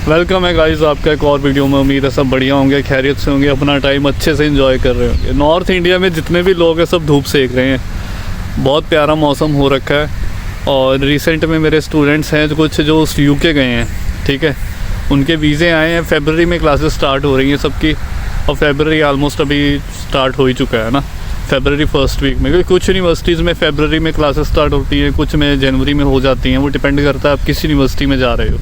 Welcome है guys आपका एक और वीडियो में। उम्मीद है सब बढ़िया होंगे, खैरियत से होंगे, अपना टाइम अच्छे से एंजॉय कर रहे होंगे। नॉर्थ इंडिया में जितने भी लोग हैं सब धूप सेक रहे हैं, बहुत प्यारा मौसम हो रखा है। और रिसेंट में मेरे स्टूडेंट्स हैं कुछ जो यूके गए हैं, ठीक है, उनके वीज़े आए हैं। फरवरी में क्लासेस स्टार्ट हो रही हैं सबकी, और फरवरी आलमोस्ट अभी स्टार्ट हो ही चुका है ना, फरवरी फर्स्ट वीक में। क्योंकि कुछ यूनिवर्सिटीज़ में फरवरी में क्लासेस स्टार्ट होती हैं, कुछ में जनवरी में हो जाती हैं, वो डिपेंड करता है आप किस यूनिवर्सिटी में जा रहे हो।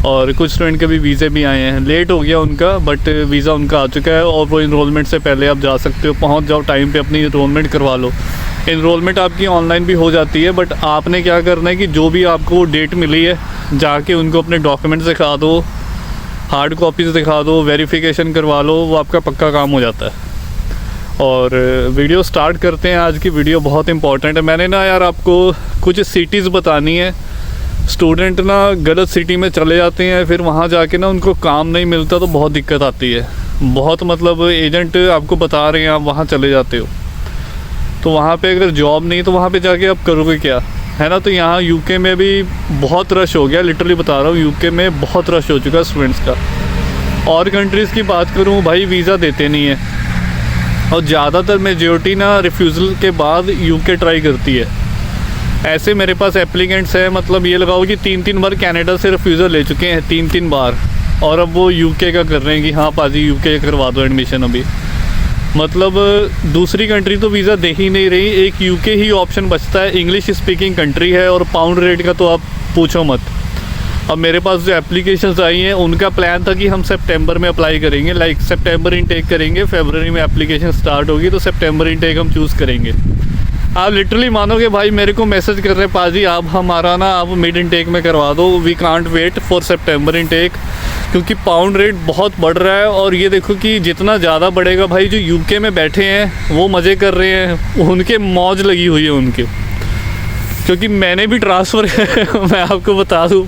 और कुछ स्टूडेंट के भी वीज़े भी आए हैं, लेट हो गया उनका, बट वीज़ा उनका आ चुका है। और वो इनरोलमेंट से पहले आप जा सकते हो, पहुंच जाओ टाइम पे, अपनी इनरोलमेंट करवा लो। इनरोलमेंट आपकी ऑनलाइन भी हो जाती है, बट आपने क्या करना है कि जो भी आपको डेट मिली है जाके उनको अपने डॉक्यूमेंट्स दिखा दो, हार्ड कॉपीज़ दिखा दो, वेरिफिकेशन करवा लो, वो आपका पक्का काम हो जाता है। और वीडियो स्टार्ट करते हैं। आज की वीडियो बहुत इंपॉर्टेंट है। मैंने ना यार आपको कुछ सिटीज़ बतानी है। स्टूडेंट ना गलत सिटी में चले जाते हैं, फिर वहाँ जाके ना उनको काम नहीं मिलता तो बहुत दिक्कत आती है। बहुत मतलब एजेंट आपको बता रहे हैं, आप वहाँ चले जाते हो तो वहाँ पे अगर जॉब नहीं तो वहाँ पे जाके आप करोगे क्या, है ना। तो यहाँ यूके में भी बहुत रश हो गया, लिटरली बता रहा हूँ, यूके में बहुत रश हो चुका है स्टूडेंट्स का। और कंट्रीज़ की बात करूँ भाई, वीज़ा देते नहीं है, और ज़्यादातर मेजॉरिटी ना रिफ्यूज़ल के बाद यूके ट्राई करती है। ऐसे मेरे पास एप्लीकेंट्स हैं, मतलब ये लगाओ कि 3 बार कनाडा से रिफ्यूज़ल ले चुके हैं, 3 बार, और अब वो यूके का कर रहे हैं कि हाँ पाजी यूके करवा दो एडमिशन। अभी मतलब दूसरी कंट्री तो वीज़ा दे ही नहीं रही, एक यूके ही ऑप्शन बचता है। इंग्लिश स्पीकिंग कंट्री है, और पाउंड रेट का तो आप पूछो मत। अब मेरे पास जो एप्लीकेशंस आई हैं उनका प्लान था कि हम सितंबर में अप्लाई करेंगे, लाइक सितंबर इनटेक करेंगे, फरवरी में एप्लीकेशन स्टार्ट होगी तो सितंबर इनटेक हम चूज़ करेंगे। आप लिटरली मानोगे भाई, मेरे को मैसेज कर रहे हैं, पाजी आप हमारा ना आप मिड इनटेक में करवा दो, we can't wait for September intake, क्योंकि पाउंड रेट बहुत बढ़ रहा है। और ये देखो कि जितना ज़्यादा बढ़ेगा भाई, जो यूके में बैठे हैं वो मज़े कर रहे हैं, उनके मौज लगी हुई है उनके। क्योंकि मैंने भी ट्रांसफ़र मैं आपको बता दूँ,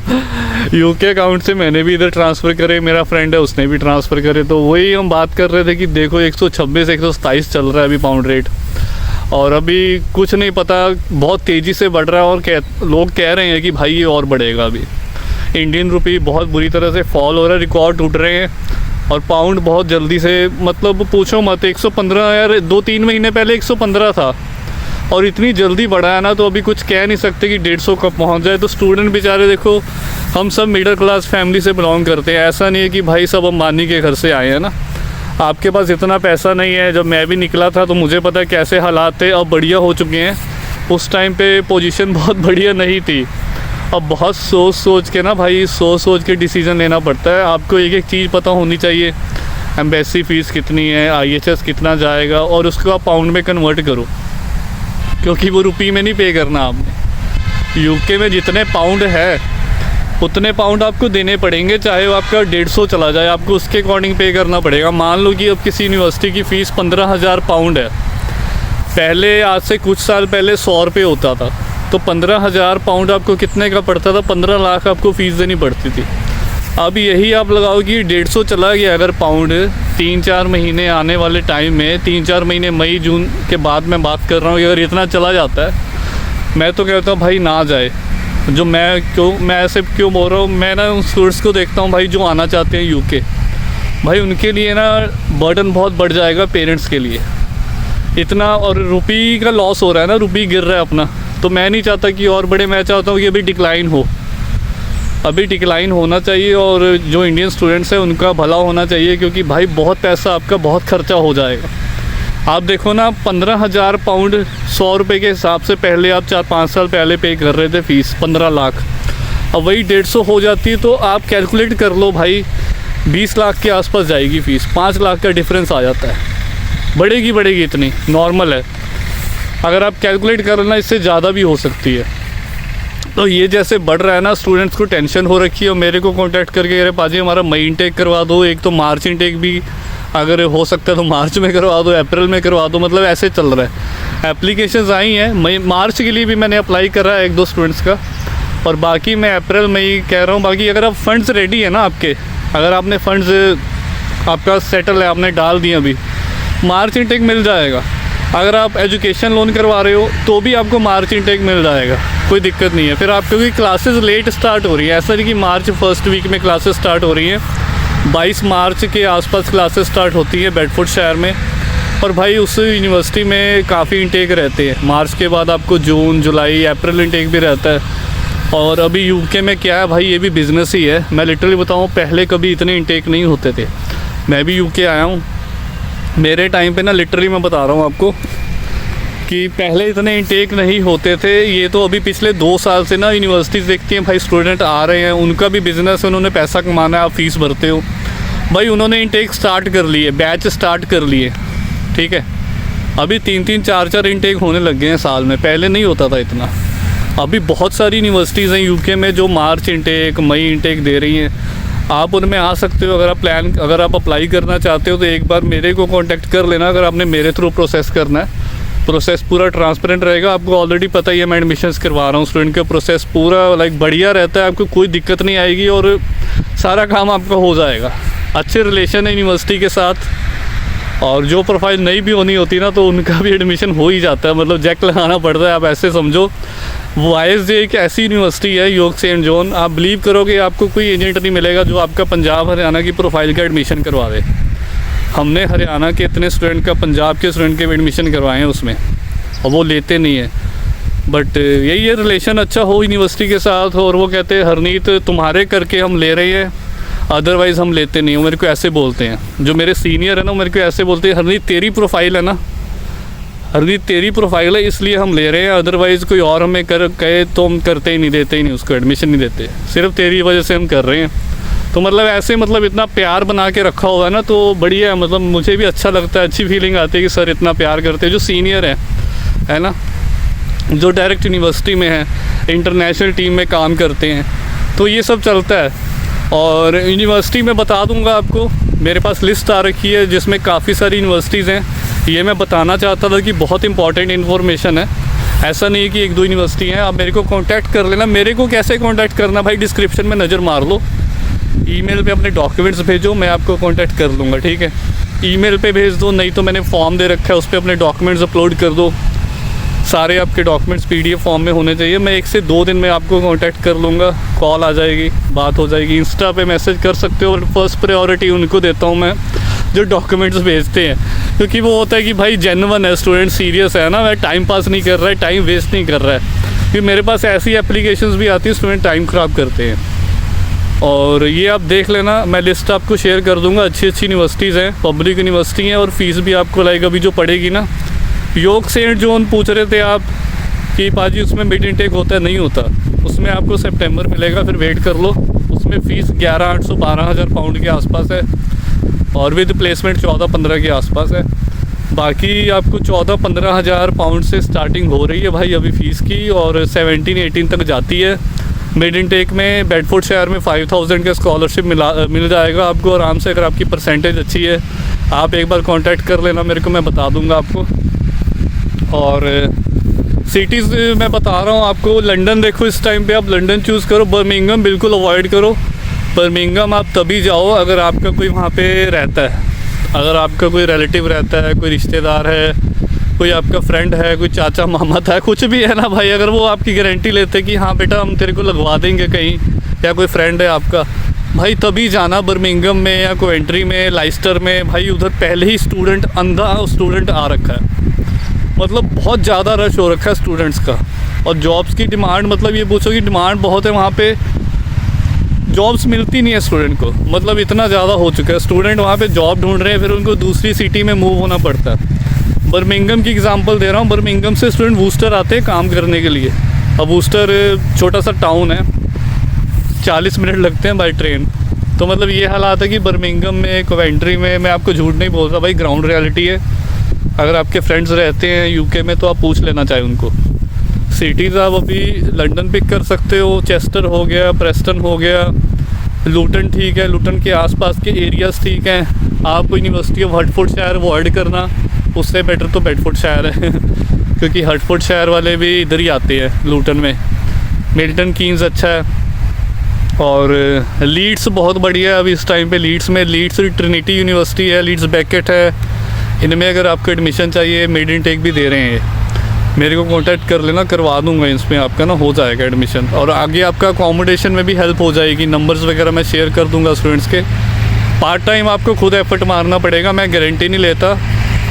यूके अकाउंट से मैंने भी इधर ट्रांसफ़र करे, मेरा फ्रेंड है उसने भी ट्रांसफ़र करे। तो वही हम बात कर रहे थे कि देखो 126 127 चल रहा है अभी पाउंड रेट, और अभी कुछ नहीं पता, बहुत तेज़ी से बढ़ रहा है। और लोग कह रहे हैं कि भाई ये और बढ़ेगा। अभी इंडियन रुपी बहुत बुरी तरह से फॉल हो रहा है, रिकॉर्ड टूट रहे हैं, और पाउंड बहुत जल्दी से, मतलब पूछो मत, 115 यार 2-3 महीने पहले 115 था, और इतनी जल्दी बढ़ा है ना, तो अभी कुछ कह नहीं सकते कि 150 कब पहुंच जाए। तो स्टूडेंट बेचारे देखो, हम सब मिडिल क्लास फैमिली से बिलोंग करते हैं, ऐसा नहीं है कि भाई सब अंबानी के घर से आए हैं ना। आपके पास इतना पैसा नहीं है। जब मैं भी निकला था तो मुझे पता है कैसे हालात थे, अब बढ़िया हो चुके हैं। उस टाइम पे पोजीशन बहुत बढ़िया नहीं थी। अब बहुत सोच के ना भाई, सोच के डिसीज़न लेना पड़ता है। आपको एक चीज़ पता होनी चाहिए, एम्बेसी फ़ीस कितनी है, IHS कितना जाएगा, और उसको आप पाउंड में कन्वर्ट करो, क्योंकि वो रुपये में नहीं पे करना आपने। यूके में जितने पाउंड है उतने पाउंड आपको देने पड़ेंगे, चाहे वो आपका 150 चला जाए, आपको उसके अकॉर्डिंग पे करना पड़ेगा। मान लो कि अब किसी यूनिवर्सिटी की फ़ीस 15,000 पाउंड है, पहले आज से कुछ साल पहले 100 रुपये होता था, तो 15,000 पाउंड आपको कितने का पड़ता था, 15 लाख आपको फ़ीस देनी पड़ती थी। अब यही आप लगाओ कि 150 चला गया अगर पाउंड, 3-4 महीने आने वाले टाइम में, 3-4 महीने मई जून के बाद मैं बात कर रहा हूँ, अगर इतना चला जाता है, मैं तो कहता हूँ भाई ना जाए। जो मैं ऐसे क्यों बोल रहा हूँ, मैं ना उन स्टूडेंट्स को देखता हूँ भाई जो आना चाहते हैं यूके, भाई उनके लिए ना बर्डन बहुत बढ़ जाएगा पेरेंट्स के लिए इतना, और रुपये का लॉस हो रहा है ना, रुपये गिर रहा है अपना। तो मैं नहीं चाहता कि और बड़े, मैं चाहता हूँ कि अभी डिक्लाइन हो, अभी डिक्लाइन होना चाहिए, और जो इंडियन स्टूडेंट्स हैं उनका भला होना चाहिए, क्योंकि भाई बहुत पैसा आपका बहुत खर्चा हो जाएगा। आप देखो ना, 15,000 पाउंड 100 रुपये के हिसाब से पहले आप 4-5 साल पहले पे कर रहे थे फ़ीस 15 लाख, अब वही 150 हो जाती है, तो आप कैलकुलेट कर लो भाई 20 लाख के आसपास जाएगी फ़ीस, 5 लाख का डिफरेंस आ जाता है। बढ़ेगी इतनी नॉर्मल है, अगर आप कैलकुलेट कर लेना इससे ज़्यादा भी हो सकती है। तो ये जैसे बढ़ रहा है ना, स्टूडेंट्स को टेंशन हो रखी है, और मेरे को कॉन्टैक्ट करके अरे पाजी हमारा मई इनटेक करवा दो, एक तो मार्च इनटेक भी अगर हो सकता है तो मार्च में करवा दो, अप्रैल में करवा दो, मतलब ऐसे चल रहा है। एप्लीकेशंस आई हैं, मार्च के लिए भी मैंने अप्लाई करा है 1-2 स्टूडेंट्स का, और बाकी मैं अप्रैल में ही कह रहा हूँ। बाकी अगर आप फंड्स रेडी है ना आपके, अगर आपने फंड्स आपका सेटल है, आपने डाल दिए, अभी मार्च इनटेक मिल जाएगा। अगर आप एजुकेशन लोन करवा रहे हो तो भी आपको मार्च इनटेक मिल जाएगा, कोई दिक्कत नहीं है। फिर आप क्योंकि क्लासेस लेट स्टार्ट हो रही है, ऐसा नहीं कि मार्च फर्स्ट वीक में क्लासेस स्टार्ट हो रही हैं, 22 मार्च के आसपास क्लासेस स्टार्ट होती है बेडफोर्डशायर में। और भाई उस यूनिवर्सिटी में काफ़ी इनटेक रहते हैं, मार्च के बाद आपको जून जुलाई अप्रैल इनटेक भी रहता है। और अभी यूके में क्या है भाई, ये भी बिज़नेस ही है। मैं लिटरली बताऊँ, पहले कभी इतने इनटेक नहीं होते थे। मैं भी यूके आया हूँ, मेरे टाइम पे ना लिटरली मैं बता रहा हूँ आपको कि पहले इतने इनटेक नहीं होते थे। ये तो अभी पिछले 2 साल से ना यूनिवर्सिटीज़ देखती हैं भाई स्टूडेंट आ रहे हैं, उनका भी बिज़नेस है, उन्होंने पैसा कमाना है, आप फ़ीस भरते हो भाई। उन्होंने इनटेक स्टार्ट कर लिए, बैच स्टार्ट कर लिए, ठीक है। अभी 3-3 4-4 इनटेक होने लग गए हैं साल में, पहले नहीं होता था इतना। अभी बहुत सारी यूनिवर्सिटीज़ हैं यूके में जो मार्च इनटेक मई इनटेक दे रही हैं। आप उनमें आ सकते हो अगर आप अप्लाई करना चाहते हो तो एक बार मेरे को कांटेक्ट कर लेना। अगर आपने मेरे थ्रू प्रोसेस करना है, प्रोसेस पूरा ट्रांसपेरेंट रहेगा। आपको ऑलरेडी पता ही है, मैं एडमिशन्स करवा रहा हूँ, स्टूडेंट का प्रोसेस पूरा बढ़िया रहता है, आपको कोई दिक्कत नहीं आएगी और सारा काम आपका हो जाएगा। अच्छे रिलेशन है यूनिवर्सिटी के साथ, और जो प्रोफाइल नहीं भी होनी होती ना तो उनका भी एडमिशन हो ही जाता है, मतलब जैक लगाना पड़ता है। आप ऐसे समझो, YSJ एक ऐसी यूनिवर्सिटी है, यॉर्क सेंट जॉन, आप बिलीव करोगे आपको कोई एजेंट नहीं मिलेगा जो आपका पंजाब हरियाणा की प्रोफाइल का एडमिशन करवा दे। हमने हरियाणा के इतने स्टूडेंट का, पंजाब के स्टूडेंट के भी एडमिशन करवाए हैं उसमें, और वो लेते नहीं है। बट यही है, रिलेशन अच्छा हो यूनिवर्सिटी के साथ। और वो कहते हैं हरनीत तुम्हारे करके हम ले रहे हैं, अदरवाइज़ हम लेते नहीं। वो मेरे को ऐसे बोलते हैं, जो मेरे सीनियर है ना, मेरे को ऐसे बोलते हैं हरनीत तेरी प्रोफाइल है ना, हरनीत तेरी प्रोफाइल है इसलिए हम ले रहे हैं, अदरवाइज़ कोई और हमें कहे तो हम करते ही नहीं, देते ही नहीं, उसको एडमिशन नहीं देते, सिर्फ तेरी वजह से हम कर रहे हैं। तो मतलब ऐसे इतना प्यार बना के रखा हुआ है ना, तो बढ़िया है। मतलब मुझे भी अच्छा लगता है, अच्छी फीलिंग आती है कि सर इतना प्यार करते हैं। जो सीनियर है ना, जो डायरेक्ट यूनिवर्सिटी में है, इंटरनेशनल टीम में काम करते हैं, तो ये सब चलता है। और यूनिवर्सिटी में बता दूंगा आपको, मेरे पास लिस्ट आ रखी है जिसमें काफ़ी सारी यूनिवर्सिटीज़ हैं। ये मैं बताना चाहता था कि बहुत इंपॉर्टेंट इन्फॉर्मेशन है, ऐसा नहीं है कि 1-2 यूनिवर्सिटी हैं। आप मेरे को कांटेक्ट कर लेना। मेरे को कैसे कांटेक्ट करना भाई, डिस्क्रिप्शन में नज़र मार लो, ईमेल पे अपने डॉक्यूमेंट्स भेजो, मैं आपको कांटेक्ट कर लूँगा, ठीक है। ईमेल पे भेज दो, नहीं तो मैंने फॉर्म दे रखा है, उस पर अपने डॉक्यूमेंट्स अपलोड कर दो। सारे आपके डॉक्यूमेंट्स PDF फॉर्म में होने चाहिए। मैं 1 से 2 दिन में आपको कांटेक्ट कर लूँगा, कॉल आ जाएगी, बात हो जाएगी। इंस्टा पे मैसेज कर सकते हो, और फर्स्ट प्रायोरिटी उनको देता हूँ मैं जो डॉक्यूमेंट्स भेजते हैं, क्योंकि वो होता है कि भाई जेन्युइन है, स्टूडेंट सीरियस है ना, वह टाइम पास नहीं कर रहा है, टाइम वेस्ट नहीं कर रहा है। क्योंकि मेरे पास ऐसी एप्लीकेशंस भी आती है, स्टूडेंट टाइम ख़राब करते हैं। और ये आप देख लेना, मैं लिस्ट आपको शेयर कर दूँगा। अच्छी यूनिवर्सिटीज़ हैं, पब्लिक यूनिवर्सिटी हैं, और फ़ीस भी आपको अभी जो पड़ेगी ना। यॉर्क सेंट जॉन पूछ रहे थे आप कि पाजी उसमें मिड इनटेक होता है, नहीं होता, उसमें आपको सितंबर मिलेगा, फिर वेट कर लो। उसमें फ़ीस 11,800 12,000 पाउंड के आसपास है, और विद प्लेसमेंट 14-15 के आसपास है। बाकी आपको 14-15 हज़ार पाउंड से स्टार्टिंग हो रही है भाई अभी फ़ीस की, और 17-18 तक जाती है। मिड इनटेक में बेडफोर्डशायर में 5,000 का स्कॉलरशिप मिल जाएगा आपको आराम से, अगर आपकी परसेंटेज अच्छी है। आप एक बार कांटेक्ट कर लेना मेरे को, मैं बता दूंगा आपको। और सिटीज़ मैं बता रहा हूँ आपको, लंदन देखो इस टाइम पे आप लंदन चूज़ करो, बर्मिंघम बिल्कुल अवॉइड करो। बर्मिंघम आप तभी जाओ अगर आपका कोई वहाँ पे रहता है, अगर आपका कोई रिलेटिव रहता है, कोई रिश्तेदार है, कोई आपका फ्रेंड है, कोई चाचा मामा था, कुछ भी है ना भाई, अगर वो आपकी गारंटी लेते कि हाँ बेटा हम तेरे को लगवा देंगे कहीं, या कोई फ्रेंड है आपका, भाई तभी जाना बर्मिंघम में या कोवेंट्री में, लाइस्टर में। भाई उधर पहले ही स्टूडेंट आ रखा है, मतलब बहुत ज़्यादा रश हो रखा है स्टूडेंट्स का। और जॉब्स की डिमांड, मतलब ये पूछो कि डिमांड बहुत है वहाँ पे, जॉब्स मिलती नहीं है स्टूडेंट को, मतलब इतना ज़्यादा हो चुका है। स्टूडेंट वहाँ पे जॉब ढूंढ रहे हैं, फिर उनको दूसरी सिटी में मूव होना पड़ता है। बर्मिंघम की एग्जांपल दे रहा हूँ, बर्मिंघम से स्टूडेंट वूस्टर आते हैं काम करने के लिए। अब वूस्टर छोटा सा टाउन है, 40 मिनट लगते हैं बाई ट्रेन। तो मतलब ये हालात है कि बर्मिंघम में, कोवेंट्री में, मैं आपको झूठ नहीं बोल रहा भाई, ग्राउंड रियलिटी है। अगर आपके फ्रेंड्स रहते हैं यूके में तो आप पूछ लेना चाहिए उनको। सिटीज़ आप अभी लंदन पिक कर सकते हो, चेस्टर हो गया, प्रेस्टन हो गया, लूटन ठीक है, लूटन के आसपास के एरियाज़ ठीक हैं। आप यूनिवर्सिटी ऑफ हर्टफोर्डशायर अवॉइड करना, उससे बेटर तो बेडफोर्डशायर है क्योंकि हर्टफोर्डशायर वाले भी इधर ही आते हैं लूटन में। मिल्टन कीन्स अच्छा है। और लीड्स बहुत बढ़िया है अभी इस टाइम पे। लीड्स में लीड्स ट्रिनिटी यूनिवर्सिटी है, लीड्स बेकेट है, इनमें अगर आपको एडमिशन चाहिए, मिड इनटेक भी दे रहे हैं ये, मेरे को कांटेक्ट कर लेना, करवा दूंगा इसमें आपका ना, हो जाएगा एडमिशन। और आगे आपका अकोमोडेशन में भी हेल्प हो जाएगी, नंबर्स वगैरह मैं शेयर कर दूंगा स्टूडेंट्स के। पार्ट टाइम आपको खुद एफर्ट मारना पड़ेगा, मैं गारंटी नहीं लेता।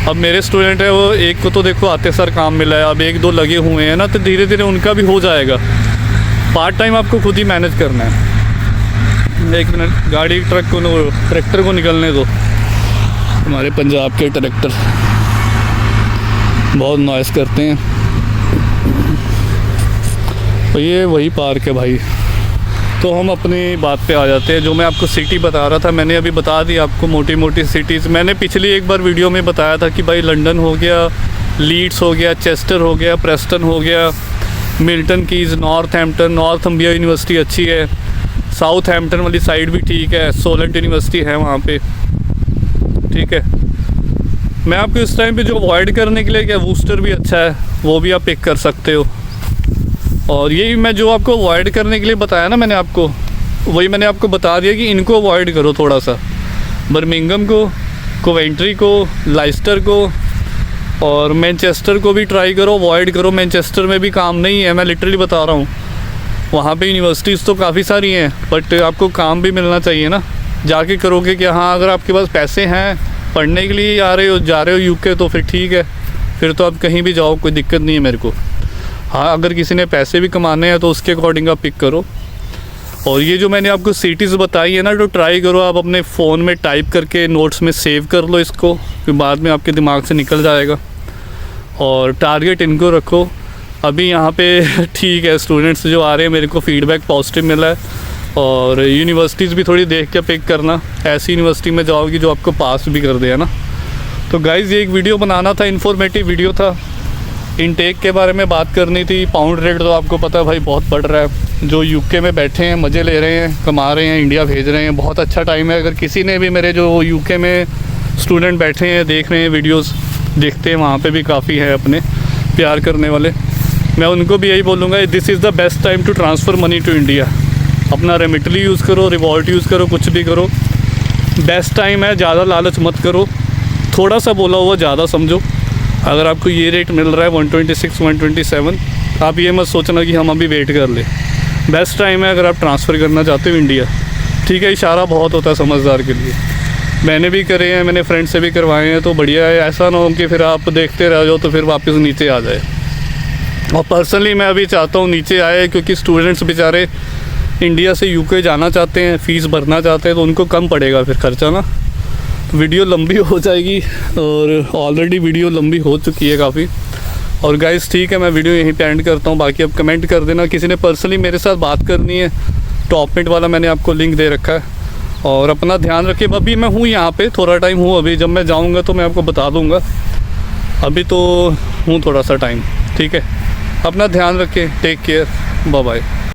अब मेरे स्टूडेंट है वो, एक को तो देखो आते सर काम मिला है, अब 1-2 लगे हुए हैं ना, तो धीरे धीरे उनका भी हो जाएगा। पार्ट टाइम आपको खुद ही मैनेज करना है। 1 मिनट, गाड़ी ट्रक को, ट्रैक्टर को निकलने दो। हमारे पंजाब के ट्रैक्टर बहुत नॉइस करते हैं। तो ये वही पार्क है भाई। तो हम अपनी बात पे आ जाते हैं। जो मैं आपको सिटी बता रहा था, मैंने अभी बता दी आपको मोटी मोटी सिटीज़। मैंने पिछली एक बार वीडियो में बताया था कि भाई लंदन हो गया, लीड्स हो गया, चेस्टर हो गया, प्रेस्टन हो गया, मिल्टन कीज़, नॉर्थहैम्पटन, नॉर्थम्बिया यूनिवर्सिटी अच्छी है, साउथहैम्पटन वाली साइड भी ठीक है, सोलेंट यूनिवर्सिटी है वहाँ पे, ठीक है। मैं आपको इस टाइम पे जो अवॉइड करने के लिए क्या, वूस्टर भी अच्छा है, वो भी आप पिक कर सकते हो। और यही मैं जो आपको अवॉइड करने के लिए बताया ना मैंने आपको, वही मैंने आपको बता दिया कि इनको अवॉइड करो थोड़ा सा। बर्मिंघम को, कोवेंट्री को, लाइस्टर को और मैनचेस्टर को भी ट्राई करो, अवॉइड करो। मैनचेस्टर में भी काम नहीं है, मैं लिटरली बता रहा हूँ। वहाँ पे यूनिवर्सिटीज़ तो काफ़ी सारी हैं, बट आपको काम भी मिलना चाहिए ना। जाके करोगे कि हाँ, अगर आपके पास पैसे हैं, पढ़ने के लिए जा रहे हो यूके, तो फिर ठीक है, फिर तो आप कहीं भी जाओ, कोई दिक्कत नहीं है मेरे को। हाँ, अगर किसी ने पैसे भी कमाने हैं तो उसके अकॉर्डिंग आप पिक करो। और ये जो मैंने आपको सिटीज़ बताई है ना, तो ट्राई करो आप अपने फ़ोन में टाइप करके नोट्स में सेव कर लो इसको, फिर बाद में आपके दिमाग से निकल जाएगा। और टारगेट इनको रखो। अभी यहाँ पे ठीक है, स्टूडेंट्स जो आ रहे हैं मेरे को फ़ीडबैक पॉजिटिव मिला है। और यूनिवर्सिटीज़ भी थोड़ी देख के पिक करना, ऐसी यूनिवर्सिटी में जाओगी जो आपको पास भी कर दे, है ना। तो गाइज़, ये एक वीडियो बनाना था, इन्फॉर्मेटिव वीडियो था। इनटेक के बारे में बात करनी थी। पाउंड रेट तो आपको पता है भाई बहुत बढ़ रहा है। जो यूके में बैठे हैं, मज़े ले रहे हैं, कमा रहे हैं, इंडिया भेज रहे हैं, बहुत अच्छा टाइम है। अगर किसी ने भी, मेरे जो यूके में स्टूडेंट बैठे हैं, देख रहे हैं वीडियोस, देखते हैं, वहाँ पे भी काफ़ी है अपने प्यार करने वाले, मैं उनको भी यही बोलूँगा, this is the best time to transfer money to India. अपना रेमिटली यूज़ करो, रिवॉल्ट यूज़ करो, कुछ भी करो, बेस्ट टाइम है। ज़्यादा लालच मत करो, थोड़ा सा बोला हुआ ज़्यादा समझो। अगर आपको ये रेट मिल रहा है 126, 127, आप ये मत सोचना कि हम अभी वेट कर ले। बेस्ट टाइम है अगर आप ट्रांसफ़र करना चाहते हो इंडिया, ठीक है। इशारा बहुत होता है समझदार के लिए, मैंने भी करे हैं, मैंने फ्रेंड से भी करवाए हैं, तो बढ़िया है। ऐसा ना हो कि फिर आप देखते रह जाओ तो फिर वापस नीचे आ जाए। और पर्सनली मैं अभी चाहता हूँ नीचे आए, क्योंकि स्टूडेंट्स बेचारे इंडिया से यूके जाना चाहते हैं, फ़ीस भरना चाहते हैं, तो उनको कम पड़ेगा फिर खर्चा ना। वीडियो लंबी हो जाएगी, और ऑलरेडी वीडियो लंबी हो चुकी है काफ़ी। और गाइस ठीक है, मैं वीडियो यहीं पे एंड करता हूँ। बाकी आप कमेंट कर देना, किसी ने पर्सनली मेरे साथ बात करनी है, टॉपमेट वाला मैंने आपको लिंक दे रखा है। और अपना ध्यान रखिए। अभी मैं हूँ यहाँ पे, थोड़ा टाइम हूँ अभी, जब मैं जाऊँगा तो मैं आपको बता दूँगा। अभी तो हूँ थोड़ा सा टाइम, ठीक है। अपना ध्यान रखें, टेक केयर, बाय बाय।